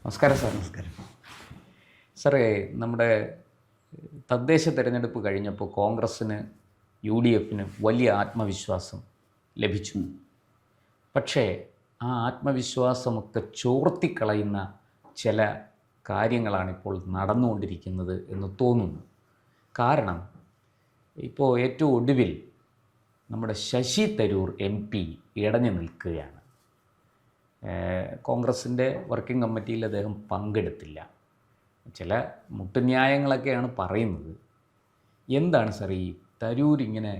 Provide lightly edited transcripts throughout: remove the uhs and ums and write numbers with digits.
നമസ്കാരം സാർ. നമസ്കാരം. സാറേ, നമ്മുടെ തദ്ദേശ തിരഞ്ഞെടുപ്പ് കഴിഞ്ഞപ്പോൾ കോൺഗ്രസ്സിന് UDFന് വലിയ ആത്മവിശ്വാസം ലഭിച്ചു. പക്ഷേ ആ ആത്മവിശ്വാസമൊക്കെ ചോർത്തിക്കളയുന്ന ചില കാര്യങ്ങളാണിപ്പോൾ നടന്നുകൊണ്ടിരിക്കുന്നത് എന്ന് തോന്നുന്നു. കാരണം ഇപ്പോൾ ഏറ്റവും ഒടുവിൽ നമ്മുടെ ശശി തരൂർ MP ഇടഞ്ഞു നിൽക്കുകയാണ്. കോൺഗ്രസിൻ്റെ വർക്കിംഗ് കമ്മിറ്റിയിൽ അദ്ദേഹം പങ്കെടുത്തില്ല. ചില മുട്ടുന്യായങ്ങളൊക്കെയാണ് പറയുന്നത്. എന്താണ് സാർ ഈ തരൂർ ഇങ്ങനെ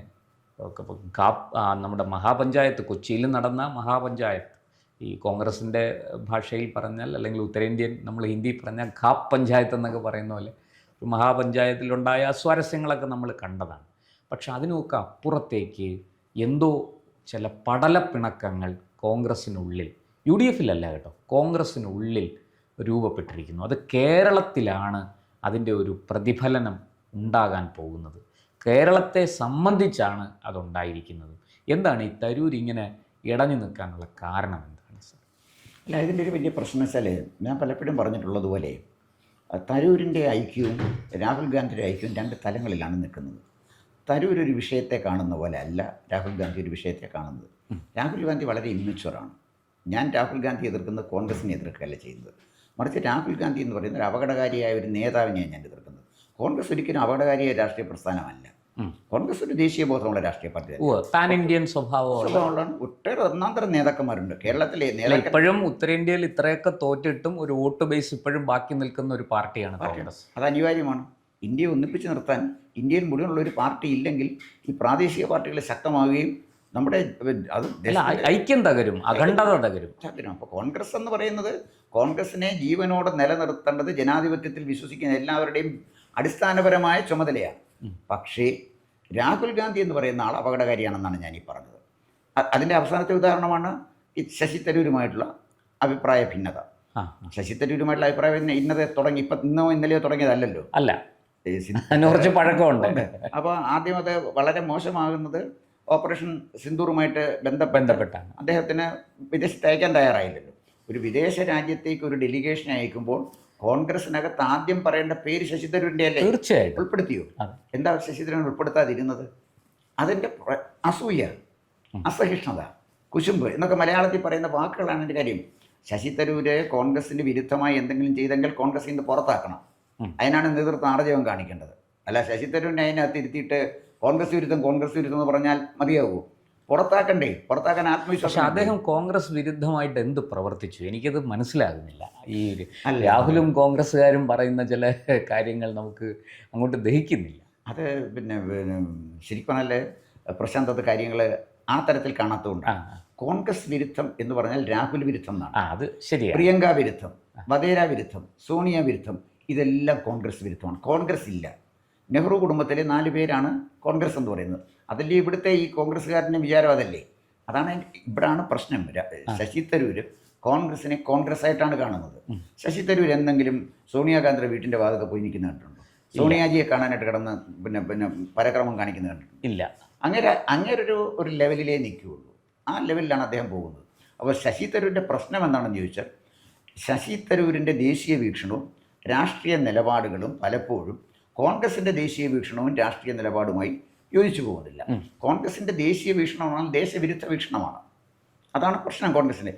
നമ്മുടെ മഹാപഞ്ചായത്ത്, കൊച്ചിയിൽ നടന്ന മഹാപഞ്ചായത്ത്, ഈ കോൺഗ്രസിൻ്റെ ഭാഷയിൽ പറഞ്ഞാൽ, അല്ലെങ്കിൽ ഉത്തരേന്ത്യൻ നമ്മൾ ഹിന്ദി പറഞ്ഞാൽ ഖാപ്പ് പഞ്ചായത്ത് എന്നൊക്കെ പറയുന്ന പോലെ ഒരു മഹാപഞ്ചായത്തിലുണ്ടായ സ്വാരസ്യങ്ങളൊക്കെ നമ്മൾ കണ്ടതാണ്. പക്ഷെ അതിനൊക്കെ അപ്പുറത്തേക്ക് എന്തോ ചില പടലപ്പിണക്കങ്ങൾ കോൺഗ്രസ്സിനുള്ളിൽ, UDFലല്ല കേട്ടോ, കോൺഗ്രസ്സിനുള്ളിൽ രൂപപ്പെട്ടിരിക്കുന്നു. അത് കേരളത്തിലാണ് അതിൻ്റെ ഒരു പ്രതിഫലനം ഉണ്ടാകാൻ പോകുന്നത്. കേരളത്തെ സംബന്ധിച്ചാണ് അതുണ്ടായിരിക്കുന്നത്. എന്താണ് ഈ തരൂർ ഇങ്ങനെ ഇടഞ്ഞു നിൽക്കാനുള്ള കാരണം എന്താണ് സാർ? അല്ല, ഇതിൻ്റെ ഒരു വലിയ പ്രശ്നം വെച്ചാൽ, ഞാൻ പലപ്പോഴും പറഞ്ഞിട്ടുള്ളതുപോലെ തരൂരിൻ്റെ ഐക്യവും രാഹുൽ ഗാന്ധിയുടെ ഐക്യവും രണ്ട് തലങ്ങളിലാണ് നിൽക്കുന്നത്. തരൂർ ഒരു വിഷയത്തെ കാണുന്ന പോലെ അല്ല രാഹുൽ ഗാന്ധി ഒരു വിഷയത്തെ കാണുന്നത്. രാഹുൽ ഗാന്ധി വളരെ ഇമ്മിച്വറാണ്. ഞാൻ രാഹുൽ ഗാന്ധി എതിർക്കുന്നത് കോൺഗ്രസിനെ എതിർക്കുകയല്ല ചെയ്യുന്നത്. മറിച്ച് രാഹുൽ ഗാന്ധി എന്ന് പറയുന്ന ഒരു അപകടകാരിയായ ഒരു നേതാവിനെയാണ് ഞാൻ എതിർക്കുന്നത്. കോൺഗ്രസ് ഒരിക്കലും അപകടകാരിയായ രാഷ്ട്രീയ പ്രസ്ഥാനമല്ല. കോൺഗ്രസ് ഒരു ദേശീയ ബോധമുള്ള രാഷ്ട്രീയ പാർട്ടിയാണ്. പാൻ ഇന്ത്യൻ സ്വഭാവമുള്ള ഒട്ടേറെ ഒന്നാന്തരം നേതാക്കന്മാരുണ്ട് കേരളത്തിലെ. ഇപ്പോഴും ഉത്തരേന്ത്യയിൽ ഇത്രയൊക്കെ തോറ്റിട്ടും ഒരു വോട്ട് ബേസ് ഇപ്പോഴും ബാക്കി നിൽക്കുന്ന ഒരു പാർട്ടിയാണ് കോൺഗ്രസ്. അത് അനിവാര്യമാണ്. ഇന്ത്യയെ ഒന്നിപ്പിച്ച് നിർത്താൻ ഇന്ത്യയിൽ മുഴുവനുള്ള ഒരു പാർട്ടി ഇല്ലെങ്കിൽ ഈ പ്രാദേശിക പാർട്ടികൾ ശക്തമാവുകയും നമ്മുടെ അത് ഐക്യം തകരും, അഖണ്ഡത തകരും. അപ്പോൾ കോൺഗ്രസ് എന്ന് പറയുന്നത്, കോൺഗ്രസിനെ ജീവനോടെ നിലനിർത്തേണ്ടത് ജനാധിപത്യത്തിൽ വിശ്വസിക്കുന്ന എല്ലാവരുടെയും അടിസ്ഥാനപരമായ ചുമതലയാണ്. പക്ഷേ രാഹുൽ ഗാന്ധി എന്ന് പറയുന്ന ആൾ അപകടകാരിയാണെന്നാണ് ഞാൻ ഈ പറഞ്ഞത്. അതിൻ്റെ അവസാനത്തെ ഉദാഹരണമാണ് ഈ ശശി തരൂരുമായിട്ടുള്ള അഭിപ്രായ ഭിന്നത. ശശി തരൂരുമായിട്ടുള്ള അഭിപ്രായ ഭിന്നത തുടങ്ങി ഇന്നോ ഇന്നലെയോ തുടങ്ങിയതല്ലല്ലോ. അല്ല, കുറച്ച് പഴക്കമുണ്ട്. അപ്പോൾ ആദ്യം അത് വളരെ മോശമാകുന്നത് ഓപ്പറേഷൻ സിന്ദൂറുമായിട്ട് ബന്ധപ്പെട്ടാണ്. അദ്ദേഹത്തിന് വിദേശത്ത് അയക്കാൻ തയ്യാറായില്ലല്ലോ. ഒരു വിദേശ രാജ്യത്തേക്ക് ഒരു ഡെലിഗേഷൻ അയക്കുമ്പോൾ കോൺഗ്രസിനകത്ത് ആദ്യം പറയേണ്ട പേര് ശശി തരൂരിൻ്റെ അല്ലേ? തീർച്ചയായും. ഉൾപ്പെടുത്തിയോ? എന്താ ശശി തരൂർ ഉൾപ്പെടുത്താതിരുന്നത്? അതിൻ്റെ അസൂയ, അസഹിഷ്ണുത, കുശുമ്പ് എന്നൊക്കെ മലയാളത്തിൽ പറയുന്ന വാക്കുകളാണ് എൻ്റെ കാര്യം. ശശി തരൂര് കോൺഗ്രസിന് വിരുദ്ധമായി എന്തെങ്കിലും ചെയ്തെങ്കിൽ കോൺഗ്രസിൽ നിന്ന് പുറത്താക്കണം. അതിനാണ് നേതൃത്വം ആർജവം കാണിക്കേണ്ടത്. അല്ല ശശി തരൂരിനെ അതിനകത്ത് ഇരുത്തിയിട്ട് കോൺഗ്രസ് വിരുദ്ധം എന്ന് പറഞ്ഞാൽ മതിയാകുമോ? പുറത്താക്കണ്ടേ? പുറത്താക്കാൻ ആത്മവിശ്വാസം. അദ്ദേഹം കോൺഗ്രസ് വിരുദ്ധമായിട്ട് എന്ത് പ്രവർത്തിച്ചു? എനിക്കത് മനസ്സിലാകുന്നില്ല. ഈ രാഹുലും കോൺഗ്രസ്സുകാരും പറയുന്ന ചില കാര്യങ്ങൾ നമുക്ക് അങ്ങോട്ട് ദഹിക്കുന്നില്ല. അത് പിന്നെ ശരിക്കും നല്ല പ്രശാന്തത കാര്യങ്ങൾ ആ തരത്തിൽ കാണാത്തതുകൊണ്ടാണ്. കോൺഗ്രസ് വിരുദ്ധം എന്ന് പറഞ്ഞാൽ രാഹുൽ വിരുദ്ധം എന്നാണ്. അത് ശരിയാണ്. പ്രിയങ്ക വിരുദ്ധം, വധേര വിരുദ്ധം, സോണിയ വിരുദ്ധം, ഇതെല്ലാം കോൺഗ്രസ് വിരുദ്ധമാണ്. കോൺഗ്രസ് ഇല്ല. നെഹ്റു കുടുംബത്തിലെ 4 പേരാണ് കോൺഗ്രസ് എന്ന് പറയുന്നത്. അതല്ലേ ഇവിടുത്തെ ഈ കോൺഗ്രസ്സുകാരൻ്റെ വിചാരം? അതല്ലേ? അതാണ് ഇവിടാണ് പ്രശ്നം. ശശി തരൂർ കോൺഗ്രസിനെ കോൺഗ്രസ് ആയിട്ടാണ് കാണുന്നത്. ശശി തരൂർ എന്തെങ്കിലും സോണിയാഗാന്ധിയുടെ വീട്ടിൻ്റെ വാതൊക്കെ പോയി നിൽക്കുന്ന കണ്ടിട്ടുണ്ടോ? സോണിയാജിയെ കാണാനായിട്ട് കിടന്ന് പിന്നെ പരക്രമം കാണിക്കുന്ന കണ്ടിട്ടുണ്ട്? ഇല്ല. അങ്ങനെ ഒരു ലെവലിലേ നിൽക്കുകയുള്ളൂ. ആ ലെവലിലാണ് അദ്ദേഹം പോകുന്നത്. അപ്പോൾ ശശി തരൂരിൻ്റെ പ്രശ്നം എന്താണെന്ന് ചോദിച്ചാൽ, ശശി തരൂരിൻ്റെ ദേശീയ വീക്ഷണവും രാഷ്ട്രീയ നിലപാടുകളും പലപ്പോഴും കോൺഗ്രസിൻ്റെ ദേശീയ വീക്ഷണവും രാഷ്ട്രീയ നിലപാടുമായി യോജിച്ചു പോകുന്നില്ല. കോൺഗ്രസിൻ്റെ ദേശീയ വീക്ഷണമാണ് ദേശവിരുദ്ധ വീക്ഷണമാണ്. അതാണ് പ്രശ്നം. കോൺഗ്രസിൻ്റെ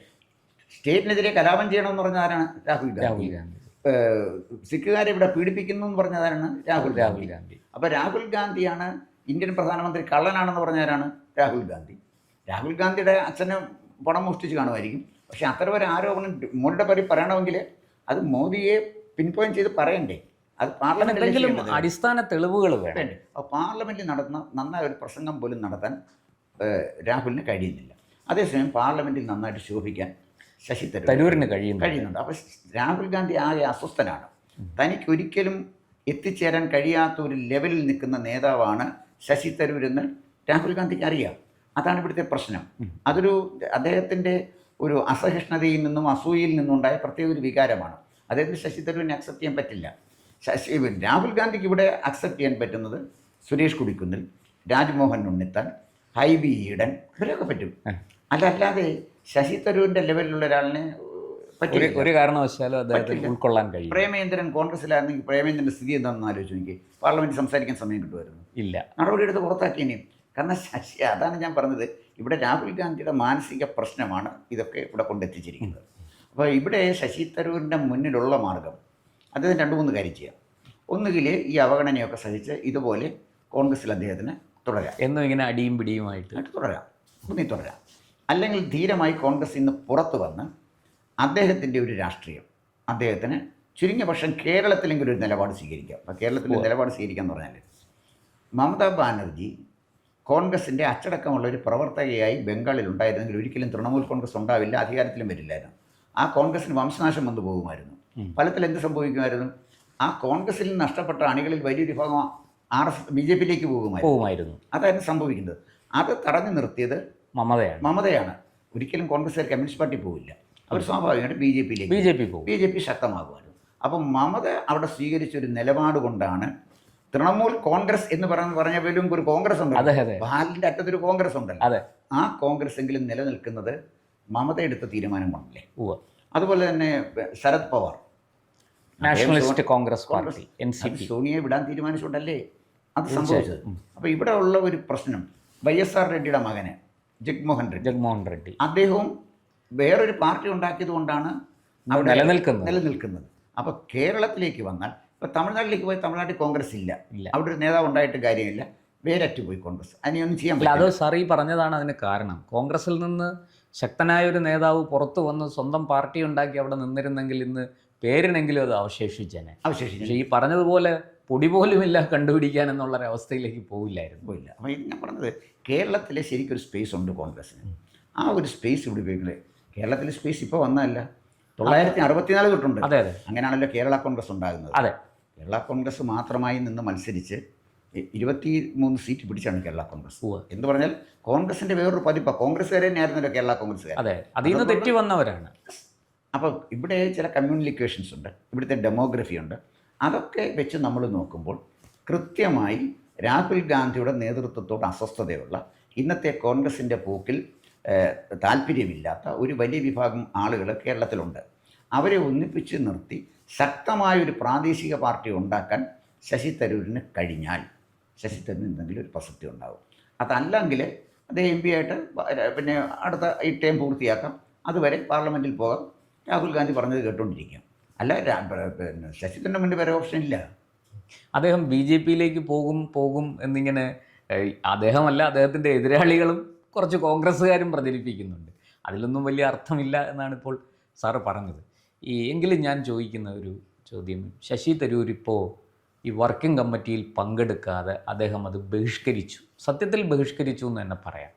സ്റ്റേറ്റിനെതിരെ കലാപം ചെയ്യണമെന്ന് പറഞ്ഞ ആരാണ്? രാഹുൽ ഗാന്ധി. സിഖുകാരെ ഇവിടെ പീഡിപ്പിക്കുന്നു എന്ന് പറഞ്ഞതാരാണ്? രാഹുൽ ഗാന്ധി. അപ്പോൾ രാഹുൽ ഗാന്ധിയാണ് ഇന്ത്യൻ പ്രധാനമന്ത്രി കള്ളനാണെന്ന് പറഞ്ഞാരാണ്? രാഹുൽ ഗാന്ധി. രാഹുൽ ഗാന്ധിയുടെ അച്ഛനെ പണം മോഷ്ടിച്ച് കാണുമായിരിക്കും. പക്ഷേ അത്തരം ഒരു ആരോപണം മോഡിയുടെ പേരിൽ പറയണമെങ്കിൽ അത് മോദിയെ പിൻപോയിന്റ് ചെയ്ത് പറയണ്ടേ? അത് പാർലമെന്റിലും അടിസ്ഥാന തെളിവുകൾ വേണം. അപ്പോൾ പാർലമെന്റിൽ നന്നായ ഒരു പ്രസംഗം പോലും നടത്താൻ രാഹുലിന് കഴിയുന്നില്ല. അതേസമയം പാർലമെന്റിൽ നന്നായിട്ട് ശോഭിക്കാൻ ശശി തരൂരിന് കഴിയുന്നുണ്ട്. അപ്പോൾ രാഹുൽ ഗാന്ധി ആകെ അസ്വസ്ഥനാണ്. തനിക്ക് ഒരിക്കലും എത്തിച്ചേരാൻ കഴിയാത്ത ഒരു ലെവലിൽ നിൽക്കുന്ന നേതാവാണ് ശശി തരൂരെന്ന് രാഹുൽ ഗാന്ധിക്ക് അറിയാം. അതാണ് ഇവിടുത്തെ പ്രശ്നം. അതൊരു അദ്ദേഹത്തിൻ്റെ ഒരു അസഹിഷ്ണുതയിൽ നിന്നും അസൂയയിൽ നിന്നുണ്ടായ പ്രത്യേക ഒരു വികാരമാണ്. അദ്ദേഹത്തിന് ശശി തരൂരിനെ അക്സെപ്റ്റ് ചെയ്യാൻ പറ്റില്ല. രാഹുൽ ഗാന്ധിക്ക് ഇവിടെ അക്സെപ്റ്റ് ചെയ്യാൻ പറ്റുന്നത് സുരേഷ് കുടിക്കുന്നിൽ, രാജ്മോഹൻ ഉണ്ണിത്താൻ, ഹൈബി ഈഡൻ, ഇവരൊക്കെ പറ്റും. അതല്ലാതെ ശശി തരൂരിൻ്റെ ലെവലിലുള്ള ഒരാളിനെ പറ്റില്ല. ഒരു കാരണവശാലും അദ്ദേഹത്തിന് ഉൾക്കൊള്ളാൻ കഴിയും. പ്രേമേന്ദ്രൻ കോൺഗ്രസ്സിലായിരുന്നെങ്കിൽ പ്രേമേന്ദ്രൻ്റെ സ്ഥിതി എന്താണെന്ന് ആലോചിച്ച് നോക്കി. പാർലമെൻറ്റിൽ സംസാരിക്കാൻ സമയം കിട്ടുമായിരുന്നു? ഇല്ല. നടപടിയെടുത്ത് പുറത്താക്കിയേനെയും. കാരണം അതാണ് ഞാൻ പറഞ്ഞത്, ഇവിടെ രാഹുൽ ഗാന്ധിയുടെ മാനസിക പ്രശ്നമാണ് ഇതൊക്കെ ഇവിടെ കൊണ്ടെത്തിച്ചിരിക്കുന്നത്. അപ്പോൾ ഇവിടെ ശശി തരൂരിൻ്റെ മുന്നിലുള്ള മാർഗം അദ്ദേഹം 2-3 കാര്യം ചെയ്യാം. ഒന്നുകിൽ ഈ അവഗണനയൊക്കെ സഹിച്ച് ഇതുപോലെ കോൺഗ്രസ്സിൽ അദ്ദേഹത്തിന് തുടരാം, എന്നും ഇങ്ങനെ അടിയും പിടിയുമായിട്ട് തുടരാം, തുടരാം. അല്ലെങ്കിൽ ധീരമായി കോൺഗ്രസ്സിൽ നിന്ന് പുറത്തു വന്ന് അദ്ദേഹത്തിൻ്റെ ഒരു രാഷ്ട്രീയം, അദ്ദേഹത്തിന് ചുരുങ്ങിയ പക്ഷം കേരളത്തിലെങ്കിലും ഒരു നിലപാട് സ്വീകരിക്കാം. അപ്പോൾ കേരളത്തിൽ ഒരു നിലപാട് സ്വീകരിക്കുക എന്ന് പറഞ്ഞാൽ, മമതാ ബാനർജി കോൺഗ്രസിൻ്റെ അച്ചടക്കമുള്ള ഒരു പ്രവർത്തകയായി ബംഗാളിൽ ഉണ്ടായിരുന്നെങ്കിൽ ഒരിക്കലും തൃണമൂൽ കോൺഗ്രസ് ഉണ്ടാവില്ല, അധികാരത്തിലും വരില്ലായിരുന്നു. ആ കോൺഗ്രസിന് വംശനാശം വന്നു പോകുമായിരുന്നു. ഫലത്തിൽ എന്ത് സംഭവിക്കുമായിരുന്നു? ആ കോൺഗ്രസിൽ നിന്ന് നഷ്ടപ്പെട്ട അണികളിൽ വലിയൊരു ഭാഗം BJPയിലേക്ക് പോകുമായിരുന്നു. അതായിരുന്നു സംഭവിക്കുന്നത്. അത് തടഞ്ഞു നിർത്തിയത് മമതയാണ്. ഒരിക്കലും കോൺഗ്രസ്സുകാർ കമ്മ്യൂണിസ്റ്റ് പാർട്ടി പോവില്ല, അവർ സ്വാഭാവികമായിട്ട് BJP ശക്തമാകുമായിരുന്നു. അപ്പം മമത അവിടെ സ്വീകരിച്ചൊരു നിലപാട് കൊണ്ടാണ് തൃണമൂൽ കോൺഗ്രസ് എന്ന് പറഞ്ഞ പോലും ഒരു കോൺഗ്രസ് ഉണ്ടല്ലോ, പാലിൻ്റെ അറ്റത്തൊരു കോൺഗ്രസ് ഉണ്ടല്ലോ, ആ കോൺഗ്രസ് എങ്കിലും നിലനിൽക്കുന്നത് മമത എടുത്ത തീരുമാനം കൊണ്ടല്ലേ. അതുപോലെ തന്നെ ശരത് പവാർ നാഷണലിസ്റ്റ് കോൺഗ്രസ് പാർട്ടി സോണിയെ വിടാൻ തീരുമാനിച്ചുകൊണ്ടല്ലേ അത് സംഭവിച്ചത്. അപ്പോൾ ഇവിടെ ഉള്ള ഒരു പ്രശ്നം, YSR റെഡ്ഡിയുടെ മകന് ജഗ്മോഹൻ റെഡ്ഡി അദ്ദേഹവും വേറൊരു പാർട്ടി ഉണ്ടാക്കിയത് കൊണ്ടാണ് അവിടെ നിലനിൽക്കുന്നത്. അപ്പോൾ കേരളത്തിലേക്ക് വന്നാൽ, ഇപ്പോൾ തമിഴ്നാട്ടിലേക്ക് പോയി തമിഴ്നാട്ടിൽ കോൺഗ്രസ് ഇല്ല, അവിടെ ഒരു നേതാവ് ഉണ്ടായിട്ട് കാര്യമില്ല, വേരറ്റ് പോയി കോൺഗ്രസ്, അതിനൊന്നും ചെയ്യാൻ പറ്റില്ല. അത് സാർ ഈ പറഞ്ഞതാണ് അതിന് കാരണം. കോൺഗ്രസിൽ നിന്ന് ശക്തനായ ഒരു നേതാവ് പുറത്തു വന്ന് സ്വന്തം പാർട്ടി ഉണ്ടാക്കി അവിടെ നിന്നിരുന്നെങ്കിൽ ഇന്ന് പേരിനെങ്കിലും അത് അവശേഷിച്ചേനെ. പക്ഷേ ഈ പറഞ്ഞതുപോലെ പൊടി പോലുമില്ല കണ്ടുപിടിക്കാൻ എന്നുള്ളൊരവസ്ഥയിലേക്ക് പോയില്ല. അപ്പോൾ ഇത് ഞാൻ പറഞ്ഞത്, കേരളത്തിലെ ശരിക്കൊരു സ്പേസ് ഉണ്ട് കോൺഗ്രസ്സിന്. ആ ഒരു സ്പേസ് ഇവിടെ ഉപയോഗിക്കുന്നത്. കേരളത്തിലെ സ്പേസ് ഇപ്പോൾ വന്നതല്ല, 1964 തൊട്ടുണ്ട്. അങ്ങനെയാണല്ലോ കേരള കോൺഗ്രസ് ഉണ്ടാകുന്നത്. കേരള കോൺഗ്രസ് മാത്രമായി നിന്ന് മത്സരിച്ച് 23 സീറ്റ് പിടിച്ചാണ് കേരള കോൺഗ്രസ്. എന്ന് പറഞ്ഞാൽ കോൺഗ്രസിൻ്റെ വേറൊരു പതിപ്പ്, കോൺഗ്രസ്സുകാർ തന്നെയായിരുന്നല്ലോ കേരള കോൺഗ്രസ്സുകാർ. അതിൽ നിന്ന് തെറ്റി വന്നവരാണ്. അപ്പോൾ ഇവിടെ ചില കമ്മ്യൂണിക്കേഷൻസ് ഉണ്ട്, ഇവിടുത്തെ ഡെമോഗ്രഫി ഉണ്ട്. അതൊക്കെ വെച്ച് നമ്മൾ നോക്കുമ്പോൾ കൃത്യമായി രാഹുൽ ഗാന്ധിയുടെ നേതൃത്വത്തോട് അസ്വസ്ഥതയുള്ള, ഇന്നത്തെ കോൺഗ്രസിൻ്റെ പോക്കിൽ താല്പര്യമില്ലാത്ത ഒരു വലിയ വിഭാഗം ആളുകൾ കേരളത്തിലുണ്ട്. അവരെ ഒന്നിപ്പിച്ച് നിർത്തി ശക്തമായൊരു പ്രാദേശിക പാർട്ടി ഉണ്ടാക്കാൻ ശശി തരൂരിന് കഴിഞ്ഞാൽ ശശി തരൂരിന് എന്തെങ്കിലും ഒരു പ്രസക്തി ഉണ്ടാകും. അതല്ലെങ്കിൽ അദ്ദേഹം MP ആയിട്ട് പിന്നെ അടുത്ത ഈ ടേം പൂർത്തിയാക്കാം, അതുവരെ പാർലമെൻറ്റിൽ പോകാം, രാഹുൽ ഗാന്ധി പറഞ്ഞത് കേട്ടുകൊണ്ടിരിക്കാം. അല്ല, പിന്നെ ശശി തരൂരിന് മുന്നിൽ വേറെ ഓപ്ഷൻ ഇല്ല. അദ്ദേഹം BJPയിലേക്ക് പോകും എന്നിങ്ങനെ അദ്ദേഹമല്ല, അദ്ദേഹത്തിൻ്റെ എതിരാളികളും കുറച്ച് കോൺഗ്രസ്സുകാരും പ്രചരിപ്പിക്കുന്നുണ്ട്. അതിലൊന്നും വലിയ അർത്ഥമില്ല എന്നാണ് ഇപ്പോൾ സാറ് പറഞ്ഞത്. എങ്കിലും ഞാൻ ചോദിക്കുന്ന ഒരു ചോദ്യം, ശശി തരൂർ ഇപ്പോൾ ഈ വർക്കിംഗ് കമ്മിറ്റിയിൽ പങ്കെടുക്കാതെ അദ്ദേഹം അത് ബഹിഷ്കരിച്ചു. സത്യത്തിൽ ബഹിഷ്കരിച്ചു എന്ന് തന്നെ പറയാം.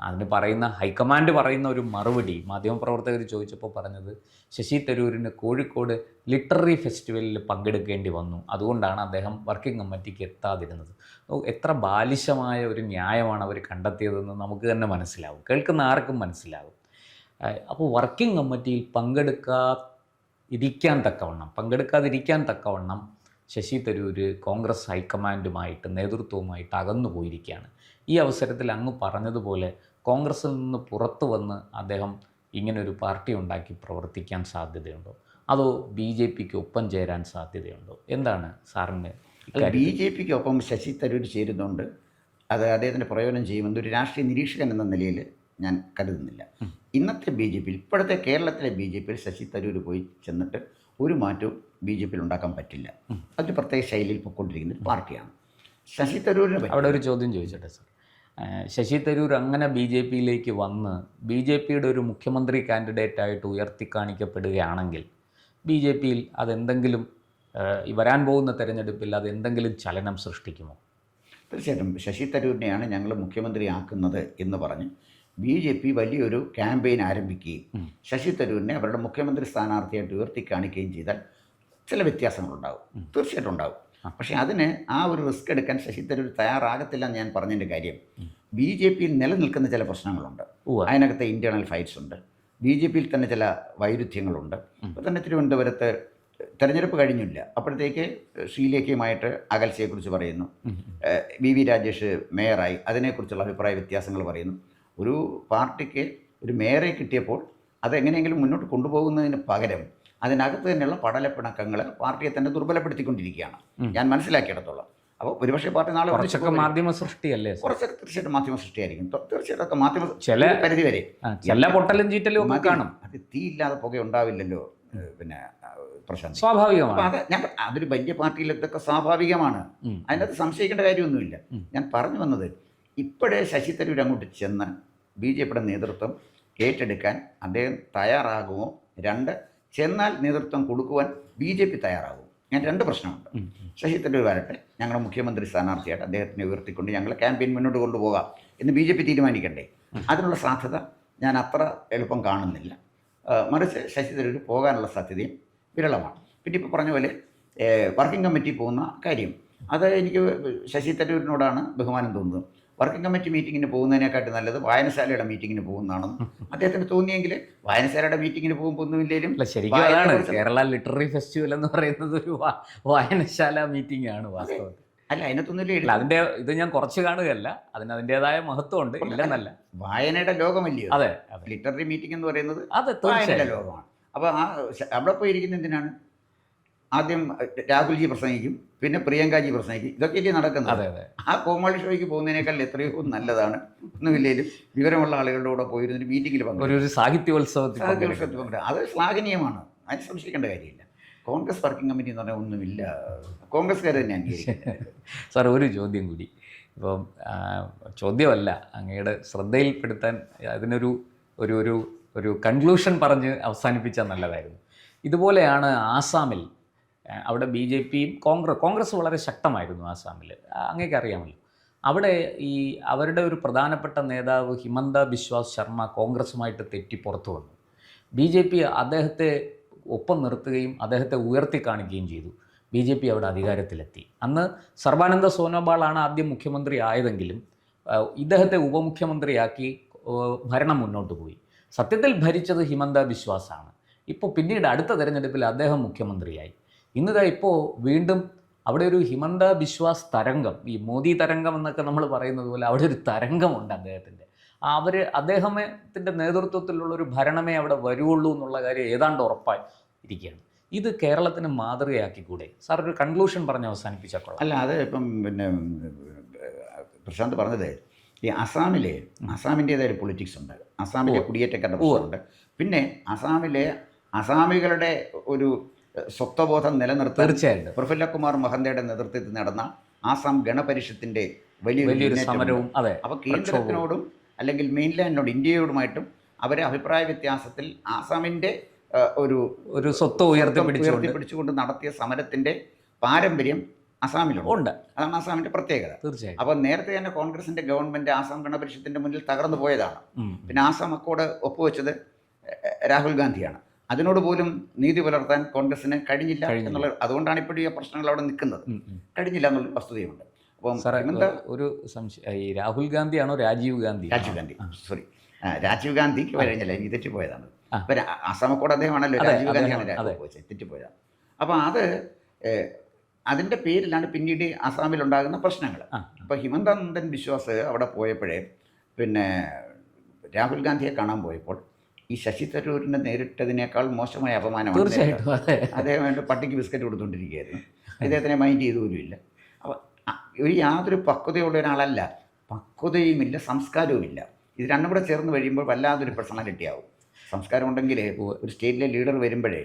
അതിന് പറയുന്ന ഹൈക്കമാൻഡ് പറയുന്ന ഒരു മറുപടി മാധ്യമപ്രവർത്തകർ ചോദിച്ചപ്പോൾ പറഞ്ഞത്, ശശി തരൂരിന് കോഴിക്കോട് ലിറ്റററി ഫെസ്റ്റിവലിൽ പങ്കെടുക്കേണ്ടി വന്നു, അതുകൊണ്ടാണ് അദ്ദേഹം വർക്കിംഗ് കമ്മിറ്റിക്ക് എത്താതിരുന്നത്. എത്ര ബാലിശമായ ഒരു ന്യായമാണ് അവർ കണ്ടെത്തിയതെന്ന് നമുക്ക് തന്നെ മനസ്സിലാവും, കേൾക്കുന്ന ആർക്കും മനസ്സിലാവും. അപ്പോൾ വർക്കിംഗ് കമ്മിറ്റിയിൽ പങ്കെടുക്കാതിരിക്കാൻ തക്കവണ്ണം ശശി തരൂർ കോൺഗ്രസ് ഹൈക്കമാൻഡുമായിട്ട് നേതൃത്വവുമായിട്ട് അകന്നു പോയിരിക്കുകയാണ്. ഈ അവസരത്തിൽ അങ്ങ് പറഞ്ഞതുപോലെ കോൺഗ്രസിൽ നിന്ന് പുറത്തു വന്ന് അദ്ദേഹം ഇങ്ങനൊരു പാർട്ടി ഉണ്ടാക്കി പ്രവർത്തിക്കാൻ സാധ്യതയുണ്ടോ, അതോ BJPക്ക് ഒപ്പം ചേരാൻ സാധ്യതയുണ്ടോ? എന്താണ് സാറിന്? BJPക്ക് ഒപ്പം ശശി തരൂർ ചേരുന്നുണ്ട്, അത് അദ്ദേഹത്തിൻ്റെ പ്രയോജനം ചെയ്യുമെന്ന് ഒരു രാഷ്ട്രീയ നിരീക്ഷകൻ എന്ന നിലയിൽ ഞാൻ കരുതുന്നില്ല. ഇന്നത്തെ BJPയിൽ, ഇപ്പോഴത്തെ കേരളത്തിലെ BJPയിൽ ശശി തരൂർ പോയി ചെന്നിട്ട് ഒരു മാറ്റവും BJPയിൽ ഉണ്ടാക്കാൻ പറ്റില്ല. അതൊരു പ്രത്യേക ശൈലിയിൽ പൊയ്ക്കൊണ്ടിരിക്കുന്ന ഒരു പാർട്ടിയാണ്. ശശി തരൂരിന് അവിടെ ഒരു ചോദ്യം ചോദിച്ചോട്ടെ സാർ. ശശി തരൂർ അങ്ങനെ BJPയിലേക്ക് വന്ന് BJPയുടെ ഒരു മുഖ്യമന്ത്രി കാൻഡിഡേറ്റായിട്ട് ഉയർത്തിക്കാണിക്കപ്പെടുകയാണെങ്കിൽ BJPയിൽ അതെന്തെങ്കിലും വരാൻ പോകുന്ന തെരഞ്ഞെടുപ്പിൽ അതെന്തെങ്കിലും ചലനം സൃഷ്ടിക്കുമോ? തീർച്ചയായിട്ടും ശശി തരൂരിനെയാണ് ഞങ്ങൾ മുഖ്യമന്ത്രിയാക്കുന്നത് എന്ന് പറഞ്ഞ് BJP വലിയൊരു ക്യാമ്പയിൻ ആരംഭിക്കുകയും ശശി തരൂരിനെ അവരുടെ മുഖ്യമന്ത്രി സ്ഥാനാർത്ഥിയായിട്ട് ഉയർത്തിക്കാണിക്കുകയും ചെയ്താൽ ചില വ്യത്യാസങ്ങളുണ്ടാകും, തീർച്ചയായിട്ടും ഉണ്ടാകും. പക്ഷേ അതിന് ആ ഒരു റിസ്ക് എടുക്കാൻ ശശി തരൂർ തയ്യാറാകത്തില്ല എന്ന് ഞാൻ പറഞ്ഞതിൻ്റെ കാര്യം, BJPയിൽ നിലനിൽക്കുന്ന ചില പ്രശ്നങ്ങളുണ്ട്, അതിനകത്ത് ഇൻറ്റേർണൽ ഫൈറ്റ്സ് ഉണ്ട്, BJPയിൽ തന്നെ ചില വൈരുദ്ധ്യങ്ങളുണ്ട്. ഇപ്പോൾ തന്നെ തിരുവനന്തപുരത്ത് തെരഞ്ഞെടുപ്പ് കഴിഞ്ഞില്ല, അപ്പോഴത്തേക്ക് ശ്രീലേഖയുമായിട്ട് അകൽച്ചയെക്കുറിച്ച് പറയുന്നു, VV രാജേഷ് മേയറായി, അതിനെക്കുറിച്ചുള്ള അഭിപ്രായ വ്യത്യാസങ്ങൾ പറയുന്നു. ഒരു പാർട്ടിക്ക് ഒരു മേയറെ കിട്ടിയപ്പോൾ അതെങ്ങനെയെങ്കിലും മുന്നോട്ട് കൊണ്ടുപോകുന്നതിന് പകരം അതിനകത്ത് തന്നെയുള്ള പടലപ്പിണക്കങ്ങൾ പാർട്ടിയെ തന്നെ ദുർബലപ്പെടുത്തിക്കൊണ്ടിരിക്കുകയാണ് ഞാൻ മനസ്സിലാക്കിയിടത്തോളം. അപ്പോൾ ഒരുപക്ഷെ പാർട്ടി നാളെ കുറച്ചൊക്കെ മാധ്യമ സൃഷ്ടിയല്ലേ? കുറച്ചൊക്കെ തീർച്ചയായിട്ടും മാധ്യമ സൃഷ്ടിയായിരിക്കും. തീർച്ചയായിട്ടും മാധ്യമ ചില പരിധി വരെ ചില പൊട്ടലും ചീറ്റലും ഒക്കെ കാണും. അത് തീയില്ലാതെ പുക ഉണ്ടാവില്ലല്ലോ പിന്നെ പ്രശാന്ത്. സ്വാഭാവികമാണ്. അപ്പോൾ ഞാൻ അതൊരു വലിയ പാർട്ടിയിൽ ഇതൊക്കെ സ്വാഭാവികമാണ്, അതിനകത്ത് സംശയിക്കേണ്ട കാര്യമൊന്നുമില്ല. ഞാൻ പറഞ്ഞു വന്നത് ഇപ്പോഴേ ശശി തരൂർ അങ്ങോട്ട് ചെന്ന് ബി ജെ പിയുടെ നേതൃത്വം ഏറ്റെടുക്കാൻ അദ്ദേഹം തയ്യാറാകുമോ? രണ്ട്, ചെന്നാൽ നേതൃത്വം കൊടുക്കുവാൻ ബി ജെ പി തയ്യാറാകുമോ? ഞാൻ രണ്ട് പ്രശ്നമുണ്ട്. ശശി തരൂർ വരട്ടെ, ഞങ്ങളുടെ മുഖ്യമന്ത്രി സ്ഥാനാർത്ഥിയായിട്ട് അദ്ദേഹത്തിനെ ഉയർത്തിക്കൊണ്ട് ഞങ്ങൾ ക്യാമ്പയിൻ മുന്നോട്ട് കൊണ്ടുപോകാം എന്ന് ബി ജെ പി തീരുമാനിക്കണ്ടേ? അതിനുള്ള സാധ്യത ഞാൻ അത്ര എളുപ്പം കാണുന്നില്ല. മറിച്ച് ശശി തരൂർ പോകാനുള്ള സാധ്യതയും വിരളമാണ്. പിന്നെ ഇപ്പോൾ പറഞ്ഞ പോലെ വർക്കിംഗ് കമ്മിറ്റി പോകുന്ന കാര്യം, അത് എനിക്ക് ശശി തരൂരിനോടാണ് ബഹുമാനം തോന്നുന്നത്. വർക്കിംഗ് കമ്മിറ്റി മീറ്റിങ്ങിന് പോകുന്നതിനെക്കാട്ടും നല്ലത് വായനശാലയുടെ മീറ്റിങ്ങിന് പോകുന്നതാണെന്ന് അദ്ദേഹത്തിന് തോന്നിയെങ്കിൽ വായനശാലയുടെ മീറ്റിങ്ങിന് പോകുമ്പോൾ ഒന്നുമില്ലെങ്കിലും ശരിക്കും അതാണ് കേരള ലിറ്റററി ഫെസ്റ്റിവൽ എന്ന് പറയുന്നത് ഒരു വായനശാല മീറ്റിംഗ് ആണ് വാസ്തവത്തിൽ. അല്ല, അതിനകത്തൊന്നുമില്ല. അതിന്റെ ഇത് ഞാൻ കുറച്ച് കാണുകയല്ല, അതിന് അതിൻ്റെതായ മഹത്വമുണ്ട്, ഇല്ലെന്നല്ല. വായനയുടെ ലോകമല്ലയോ അതെ, ലിറ്റററി മീറ്റിംഗ് എന്ന് പറയുന്നത്? അതെ, വായനയുടെ ലോകമാണ്. അപ്പോൾ അവിടെ പോയിരിക്കുന്ന എന്തിനാണ്? ആദ്യം രാഹുൽജി പ്രസംഗിക്കും, പിന്നെ പ്രിയങ്കാജി പ്രസംഗിക്കും, ഇതൊക്കെയല്ലേ നടക്കുന്നത്. ആ കോമാളി ഷോയ്ക്ക് പോകുന്നതിനേക്കാൾ എത്രയോ നല്ലതാണ് ഒന്നുമില്ലേലും വിവരമുള്ള ആളുകളുടെ കൂടെ പോയിരുന്നൊരു മീറ്റിങ്ങിൽ ഒരു സാഹിത്യോത്സവത്തിൽ പങ്കെടുക്കുന്നത്. അത് ശ്ലാഘനീയമാണ്, അതിന് സംശയിക്കേണ്ട കാര്യമില്ല. കോൺഗ്രസ് വർക്കിംഗ് കമ്മിറ്റി എന്ന് പറഞ്ഞാൽ ഒന്നുമില്ല, കോൺഗ്രസ്സുകാർ തന്നെ അംഗീകരിക്കുന്നത്. സാർ, ഒരു ചോദ്യം കൂടി. ഇപ്പം ചോദ്യമല്ല, അങ്ങയുടെ ശ്രദ്ധയിൽപ്പെടുത്താൻ അതിനൊരു ഒരു ഒരു ഒരു കൺക്ലൂഷൻ പറഞ്ഞ് അവസാനിപ്പിച്ചാൽ നല്ലതായിരുന്നു. ഇതുപോലെയാണ് ആസാമിൽ, അവിടെ ബി ജെ പിയും കോൺഗ്രസ് വളരെ ശക്തമായിരുന്നു ആസാമിൽ, അങ്ങേക്ക് അറിയാമല്ലോ. അവിടെ ഈ അവരുടെ ഒരു പ്രധാനപ്പെട്ട നേതാവ് ഹിമന്ത ബിശ്വാസ് ശർമ്മ കോൺഗ്രസുമായിട്ട് തെറ്റി പുറത്തു വന്നു. ബി ജെ പി അദ്ദേഹത്തെ ഒപ്പം നിർത്തുകയും അദ്ദേഹത്തെ ഉയർത്തി കാണിക്കുകയും ചെയ്തു. ബി ജെ പി അവിടെ അധികാരത്തിലെത്തി. അന്ന് സർബാനന്ദ സോനോവാളാണ് ആദ്യം മുഖ്യമന്ത്രി ആയതെങ്കിലും ഇദ്ദേഹത്തെ ഉപമുഖ്യമന്ത്രിയാക്കി ഭരണം മുന്നോട്ട് പോയി. സത്യത്തിൽ ഭരിച്ചത് ഹിമന്ത ബിശ്വാസാണ്. ഇപ്പോൾ പിന്നീട് അടുത്ത തെരഞ്ഞെടുപ്പിൽ അദ്ദേഹം മുഖ്യമന്ത്രിയായി. ഇന്നിതാ ഇപ്പോൾ വീണ്ടും അവിടെ ഒരു ഹിമന്ത ബിശ്വാസ് തരംഗം, ഈ മോദി തരംഗം എന്നൊക്കെ നമ്മൾ പറയുന്നത് പോലെ അവിടെ ഒരു തരംഗമുണ്ട് അദ്ദേഹത്തിൻ്റെ. അദ്ദേഹത്തിൻ്റെ നേതൃത്വത്തിലുള്ളൊരു ഭരണമേ അവിടെ വരുള്ളൂ എന്നുള്ള കാര്യം ഏതാണ്ട് ഉറപ്പായി ഇരിക്കുകയാണ്. ഇത് കേരളത്തിന് മാതൃകയാക്കിക്കൂടെ? സാർ, ഒരു കൺക്ലൂഷൻ പറഞ്ഞ് അവസാനിപ്പിച്ചാൽ കൊള്ളാം. അല്ല, അത് ഇപ്പം പിന്നെ പ്രശാന്ത് പറഞ്ഞത്, ഈ അസാമിൻ്റേതായ ഒരു പൊളിറ്റിക്സ് ഉണ്ട്, അസാമിലെ കുടിയേറ്റക്കാരുടെ പ്രശ്നമുണ്ട്. പിന്നെ അസാമികളുടെ ഒരു സ്വത്വബോധം നിലനിർത്താൻ തീർച്ചയായിട്ടും പ്രഫുല്ലകുമാർ മഹന്തയുടെ നേതൃത്വത്തിൽ നടന്ന ആസാം ഗണപരിഷത്തിൻ്റെ വലിയൊരു സമരവും. അപ്പോൾ കേന്ദ്രത്തിനോടും അല്ലെങ്കിൽ മെയിൻലാൻഡിനോട് ഇന്ത്യയോടുമായിട്ടും അവരെ അഭിപ്രായ വ്യത്യാസത്തിൽ ആസാമിൻ്റെ ഒരു സ്വത്ത് ഉയർത്തിപ്പിടിച്ചുകൊണ്ട് നടത്തിയ സമരത്തിൻ്റെ പാരമ്പര്യം അസാമിലുണ്ട്. അതാണ് ആസാമിൻ്റെ പ്രത്യേകത. തീർച്ചയായും. അപ്പോൾ നേരത്തെ തന്നെ കോൺഗ്രസിൻ്റെ ഗവൺമെൻറ് ആസാം ഗണപരിഷത്തിൻ്റെ മുന്നിൽ തകർന്നു പോയതാണ്. പിന്നെ ആസാം അക്കോർഡ് ഒപ്പുവെച്ചത് രാഹുൽ ഗാന്ധിയാണ്. അതിനോട് പോലും നീതി പുലർത്താൻ കോൺഗ്രസിന് കഴിഞ്ഞില്ല എന്നുള്ള, അതുകൊണ്ടാണ് ഇപ്പോഴും ഈ പ്രശ്നങ്ങൾ അവിടെ നിൽക്കുന്നത്. കഴിഞ്ഞില്ല എന്നുള്ള വസ്തുതയുണ്ട്. അപ്പം ഒരു സംശയം, ഈ രാഹുൽ ഗാന്ധിയാണോ രാജീവ് ഗാന്ധി? രാജീവ് ഗാന്ധിക്ക് കഴിഞ്ഞില്ല, എനിക്ക് തെറ്റിപ്പോയതാണ്. അപ്പം ആസാം അക്കോർഡ് അദ്ദേഹമാണല്ലോ, രാജീവ് ഗാന്ധിയാണ് തെറ്റിപ്പോയതാണ്. അപ്പം അതിൻ്റെ പേരിലാണ് പിന്നീട് ആസാമിലുണ്ടാകുന്ന പ്രശ്നങ്ങൾ. അപ്പോൾ ഹിമന്ത ബിശ്വാസ് അവിടെ പോയപ്പോഴേ, പിന്നെ രാഹുൽ ഗാന്ധിയെ കാണാൻ പോയപ്പോൾ ഈ ശശി തരൂരിനെ നേരിട്ടതിനേക്കാൾ മോശമായ അപമാനമാണ്. അദ്ദേഹം വേണ്ട പട്ടിക്ക് ബിസ്ക്കറ്റ് കൊടുത്തുകൊണ്ടിരിക്കുകയായിരുന്നു, അദ്ദേഹത്തിനെ മൈൻഡ് ചെയ്തു പോലുമില്ല. അപ്പോൾ യാതൊരു പക്വതയുള്ള ഒരാളല്ല, പക്വതയുമില്ല, സംസ്കാരവുമില്ല. ഇത് രണ്ടും കൂടെ ചേർന്ന് കഴിയുമ്പോൾ വല്ലാതൊരു പേഴ്സണാലിറ്റി ആവും. സംസ്കാരം ഉണ്ടെങ്കിൽ ഒരു സ്റ്റേറ്റിലെ ലീഡർ വരുമ്പോഴേ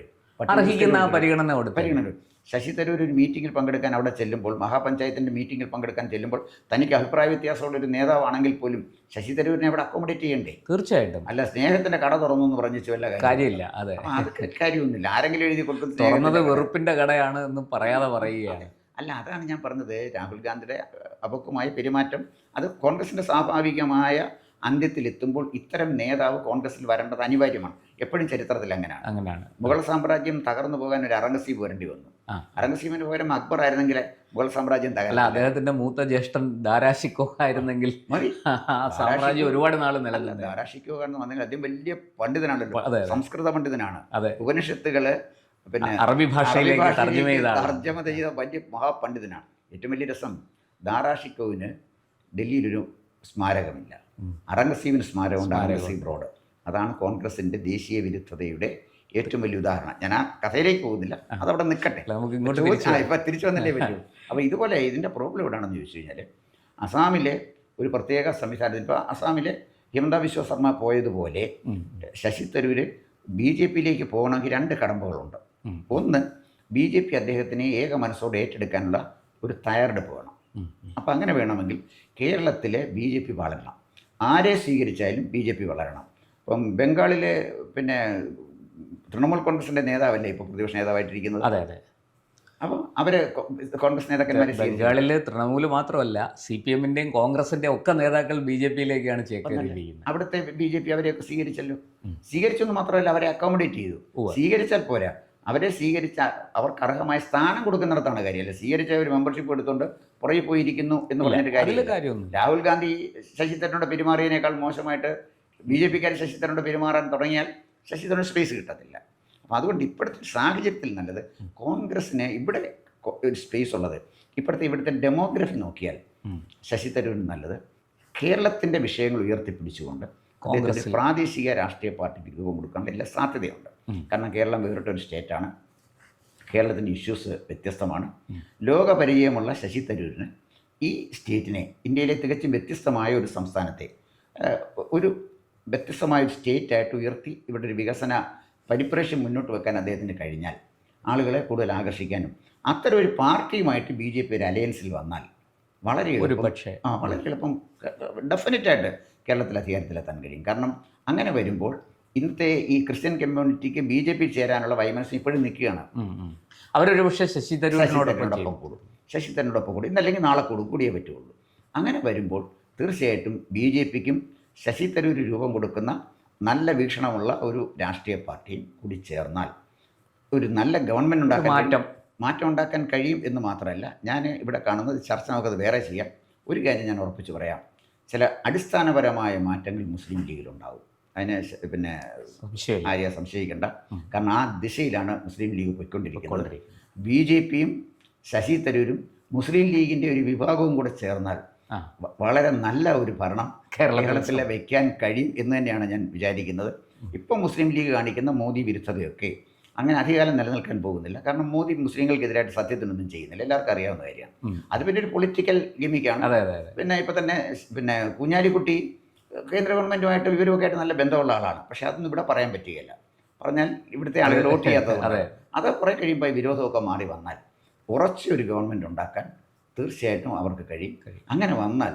പരിഗണന. ശശി തരൂർ ഒരു മീറ്റിങ്ങിൽ പങ്കെടുക്കാൻ അവിടെ ചെല്ലുമ്പോൾ, മഹാപഞ്ചായത്തിൻ്റെ മീറ്റിങ്ങിൽ പങ്കെടുക്കാൻ ചെല്ലുമ്പോൾ, തനിക്ക് അഭിപ്രായ വ്യത്യാസമുള്ള ഒരു നേതാവാണെങ്കിൽ പോലും ശശി തരൂരിനെ അവിടെ അക്കോമഡേറ്റ് ചെയ്യണ്ടേ? തീർച്ചയായിട്ടും. അല്ല, സ്നേഹത്തിൻ്റെ കട തുറന്നു എന്ന് പറഞ്ഞു വല്ല കാര്യമില്ല. അതെ, അത് കാര്യമൊന്നുമില്ല. ആരെങ്കിലും എഴുതി കൊടുക്കുന്നത് തുറന്നത് വെറുപ്പിൻ്റെ കടയാണ് എന്ന് പറയാതെ പറയുകയാണ്. അല്ല, അതാണ് ഞാൻ പറഞ്ഞത്. രാഹുൽ ഗാന്ധിയുടെ അപക്വമായ പെരുമാറ്റം അത് കോൺഗ്രസിൻ്റെ സ്വാഭാവികമായ അന്ത്യത്തിലെത്തുമ്പോൾ ഇത്തരം നേതാവ് കോൺഗ്രസിൽ വരേണ്ടത് അനിവാര്യമാണ്. എപ്പോഴും ചരിത്രത്തിൽ അങ്ങനെയാണ്. മുഗൾ സാമ്രാജ്യം തകർന്നു പോകാൻ ഒരു ഔറംഗസീബ് വരേണ്ടി വന്നു. ഔറംഗസീബിന് പകരം അക്ബർ ആയിരുന്നെങ്കിൽ മുഗൾ സാമ്രാജ്യം തകർന്നു. അദ്ദേഹത്തിന്റെ മൂത്ത ജ്യേഷ്ഠൻ ദാരാഷിക്കോ ആയിരുന്നെങ്കിൽ സാമ്രാജ്യം ഒരുപാട് നാൾ നിലനിന്നു. ദാരാഷിക്കോ എന്ന് വന്നെങ്കിൽ അദ്ദേഹം വലിയ പണ്ഡിതനാണല്ലോ, സംസ്കൃത പണ്ഡിതനാണ്. ഉപനിഷത്തുകള് പിന്നെ അറബി ഭാഷയിലേക്ക് തർജ്ജമ ചെയ്ത വലിയ മഹാപണ്ഡിതനാണ്. ഏറ്റവും വലിയ രസം, ദാരാഷിക്കോവിന് ഡൽഹിയിലൊരു സ്മാരകമില്ല, ഔറംഗസീബിന് സ്മാരകമുണ്ട്, ഔറംഗസീബ് റോഡ്. അതാണ് കോൺഗ്രസിൻ്റെ ദേശീയ വിരുദ്ധതയുടെ ഏറ്റവും വലിയ ഉദാഹരണം. ഞാൻ ആ കഥയിലേക്ക് പോകുന്നില്ല, അതവിടെ നിൽക്കട്ടെ. നമുക്ക് ഇങ്ങോട്ട് ഇപ്പം തിരിച്ചു വന്നല്ലേ പറ്റൂ. അപ്പോൾ ഇതുപോലെ ഇതിൻ്റെ പ്രോബ്ലം എവിടെയാണെന്ന് ചോദിച്ചു കഴിഞ്ഞാൽ, അസാമിലെ ഒരു പ്രത്യേക സംവിധാനത്തിൽ ഇപ്പോൾ അസാമിലെ ഹിമന്ത ബിശ്വ ശർമ്മ പോയതുപോലെ ശശി തരൂർ BJPയിലേക്ക് പോകണമെങ്കിൽ 2 കടമ്പകളുണ്ട്. ഒന്ന്, BJP അദ്ദേഹത്തിന് ഏക മനസ്സോടെ ഏറ്റെടുക്കാനുള്ള ഒരു തയ്യാറെടുപ്പ് വേണം. അപ്പം അങ്ങനെ വേണമെങ്കിൽ കേരളത്തിലെ BJP വളരണം. ആരെ സ്വീകരിച്ചാലും BJP വളരണം. ഇപ്പം ബംഗാളിലെ പിന്നെ തൃണമൂൽ കോൺഗ്രസിൻ്റെ നേതാവല്ലേ ഇപ്പോൾ പ്രതിപക്ഷ നേതാവായിട്ടിരിക്കുന്നത്. അതെ അതെ. അപ്പം അവരെ കോൺഗ്രസ് നേതാക്കന്മാരെ ബംഗാളിൽ തൃണമൂല് മാത്രമല്ല CPM-ൻ്റെയും കോൺഗ്രസിൻ്റെയും ഒക്കെ നേതാക്കൾ BJPയിലേക്കാണ് ചേക്കേറിയിരിക്കുന്നത്. അവിടുത്തെ BJP അവരെയൊക്കെ സ്വീകരിച്ചല്ലോ. സ്വീകരിച്ചെന്ന് മാത്രമല്ല, അവരെ അക്കോമഡേറ്റ് ചെയ്തു. സ്വീകരിച്ചാൽ പോരാ, അവരെ സ്വീകരിച്ച അവർക്ക് അർഹമായ സ്ഥാനം കൊടുക്കുന്നിടത്താണ് കാര്യമല്ല. സ്വീകരിച്ച ഒരു മെമ്പർഷിപ്പ് എടുത്തുകൊണ്ട് പുറകെ പോയിരിക്കുന്നു എന്ന് പറഞ്ഞൊരു കാര്യമൊന്നും. രാഹുൽ ഗാന്ധി ശശി തരൂരിനോട് പെരുമാറിയതിനേക്കാൾ മോശമായിട്ട് BJPക്കാർ ശശി തരൂരിനോട് പെരുമാറാൻ തുടങ്ങിയാൽ ശശി തരൂരിന് സ്പേസ് കിട്ടത്തില്ല. അപ്പോൾ അതുകൊണ്ട് ഇപ്പോഴത്തെ സാഹചര്യത്തിൽ നല്ലത് കോൺഗ്രസ്സിന് ഇവിടെ ഒരു സ്പേസ് ഉള്ളത്. ഇവിടുത്തെ ഡെമോഗ്രഫി നോക്കിയാൽ ശശി തരൂരിന് നല്ലത് കേരളത്തിൻ്റെ വിഷയങ്ങൾ ഉയർത്തിപ്പിടിച്ചുകൊണ്ട് അദ്ദേഹത്തിൻ്റെ പ്രാദേശിക രാഷ്ട്രീയ പാർട്ടിക്ക് രൂപം കൊടുക്കാനുള്ള എല്ലാ സാധ്യതയുണ്ട്. കാരണം കേരളം വേറിട്ടൊരു സ്റ്റേറ്റാണ്, കേരളത്തിൻ്റെ ഇഷ്യൂസ് വ്യത്യസ്തമാണ്. ലോകപരിചയമുള്ള ശശി തരൂരിന് ഈ സ്റ്റേറ്റിനെ, ഇന്ത്യയിലെ തികച്ചും വ്യത്യസ്തമായ ഒരു സംസ്ഥാനത്തെ ഒരു വ്യത്യസ്തമായ ഒരു സ്റ്റേറ്റായിട്ട് ഉയർത്തി ഇവിടെ ഒരു വികസന പരിപ്രേക്ഷ്യം മുന്നോട്ട് വെക്കാൻ അദ്ദേഹത്തിന് കഴിഞ്ഞാൽ ആളുകളെ കൂടുതൽ ആകർഷിക്കാനും അത്തരം ഒരു പാർട്ടിയുമായിട്ട് BJP ഒരു അലയൻസിൽ വന്നാൽ വളരെ എളുപ്പം ഡെഫിനറ്റായിട്ട് കേരളത്തിൽ അധികാരത്തിലെത്താൻ കഴിയും. കാരണം അങ്ങനെ വരുമ്പോൾ ഇന്നത്തെ ഈ ക്രിസ്ത്യൻ കമ്മ്യൂണിറ്റിക്ക് BJP ചേരാനുള്ള വൈമനസ്യം ഇപ്പോഴും നിൽക്കുകയാണ്. അവരൊരു പക്ഷേ ശശി തരൂരിനോടൊപ്പം കൂടും, ഇന്നല്ലെങ്കിൽ നാളെ കൂടിയേ പറ്റുള്ളൂ. അങ്ങനെ വരുമ്പോൾ തീർച്ചയായിട്ടും BJPക്കും ശശി തരൂർ രൂപം കൊടുക്കുന്ന നല്ല വീക്ഷണമുള്ള ഒരു രാഷ്ട്രീയ പാർട്ടിയും കൂടി ചേർന്നാൽ ഒരു നല്ല ഗവൺമെൻറ് മാറ്റം ഉണ്ടാക്കാൻ കഴിയും എന്ന് മാത്രമല്ല, ഞാൻ ഇവിടെ കാണുന്നത് ചർച്ച നമുക്കത് വേറെ ചെയ്യാം. ഒരു കാര്യം ഞാൻ ഉറപ്പിച്ച് പറയാം, ചില അടിസ്ഥാനപരമായ മാറ്റങ്ങൾ മുസ്ലിം ലീഗിലുണ്ടാവും. അതിന് പിന്നെ ആരെയും സംശയിക്കേണ്ട. കാരണം ആ ദിശയിലാണ് മുസ്ലിം ലീഗ് പോയിക്കൊണ്ടിരിക്കുന്നത്. BJPയും ശശി തരൂരും മുസ്ലിം ലീഗിൻ്റെ ഒരു വിഭാഗവും കൂടെ ചേർന്നാൽ വളരെ നല്ല ഒരു ഭരണം കേരളത്തിൽ വയ്ക്കാൻ കഴിയും എന്ന് തന്നെയാണ് ഞാൻ വിചാരിക്കുന്നത്. ഇപ്പം മുസ്ലിം ലീഗ് കാണിക്കുന്ന മോദി വിരുദ്ധതയൊക്കെ അങ്ങനെ അധികകാലം നിലനിൽക്കാൻ പോകുന്നില്ല. കാരണം മോദി മുസ്ലിങ്ങൾക്കെതിരായിട്ട് സത്യത്തിനൊന്നും ചെയ്യുന്നില്ല, എല്ലാവർക്കും അറിയാവുന്ന കാര്യമാണ്. അത് പിന്നെ ഒരു പൊളിറ്റിക്കൽ ഗിമിക്കാണ്. പിന്നെ ഇപ്പം തന്നെ പിന്നെ കുഞ്ഞാലിക്കുട്ടി കേന്ദ്ര ഗവൺമെൻറ്റുമായിട്ട് ഇവരുമൊക്കെ ആയിട്ട് നല്ല ബന്ധമുള്ള ആളാണ്. പക്ഷേ അതൊന്നും ഇവിടെ പറയാൻ പറ്റുകയില്ല. പറഞ്ഞാൽ ഇവിടുത്തെ ആളുകൾ വോട്ട് ചെയ്യാത്തത് അത് കുറേ കഴിയുമ്പോൾ ഈ വിരോധമൊക്കെ മാറി വന്നാൽ ഉറച്ചൊരു ഗവൺമെൻറ് ഉണ്ടാക്കാൻ തീർച്ചയായിട്ടും അവർക്ക് കഴിയും. അങ്ങനെ വന്നാൽ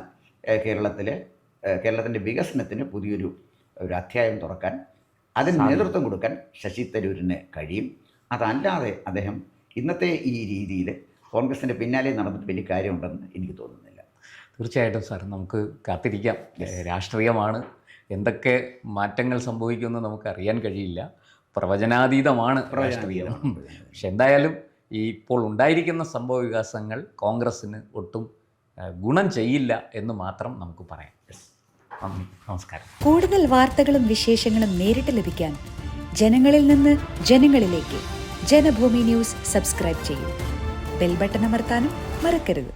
കേരളത്തിൻ്റെ വികസനത്തിന് പുതിയൊരു അധ്യായം തുറക്കാൻ, അതിന് നേതൃത്വം കൊടുക്കാൻ ശശി തരൂരിന് കഴിയും. അതല്ലാതെ അദ്ദേഹം ഇന്നത്തെ ഈ രീതിയിൽ കോൺഗ്രസിൻ്റെ പിന്നാലെ നടന്നിട്ട് വലിയ കാര്യമുണ്ടെന്ന് എനിക്ക് തോന്നുന്നില്ല. തീർച്ചയായിട്ടും സാർ, നമുക്ക് കാത്തിരിക്കാം. രാഷ്ട്രീയമാണ്, എന്തൊക്കെ മാറ്റങ്ങൾ സംഭവിക്കുമെന്ന് നമുക്ക് അറിയാൻ കഴിയില്ല. പ്രവചനാതീതമാണ് രാഷ്ട്രീയം. പക്ഷെ എന്തായാലും ഈ ഇപ്പോൾ ഉണ്ടായിരിക്കുന്ന സംഭവ വികാസങ്ങൾ കോൺഗ്രസ്സിന് ഒട്ടും ഗുണം ചെയ്യില്ല എന്ന് മാത്രം നമുക്ക് പറയാം. നമസ്കാരം. കൂടുതൽ വാർത്തകളും വിശേഷങ്ങളും നേരിട്ട് ലഭിക്കാൻ ജനങ്ങളിൽ നിന്ന് ജനങ്ങളിലേക്ക് ജനഭൂമി ന്യൂസ് സബ്സ്ക്രൈബ് ചെയ്യൂ. ബെൽ ബട്ടൺ അമർത്താനും മറക്കരുത്.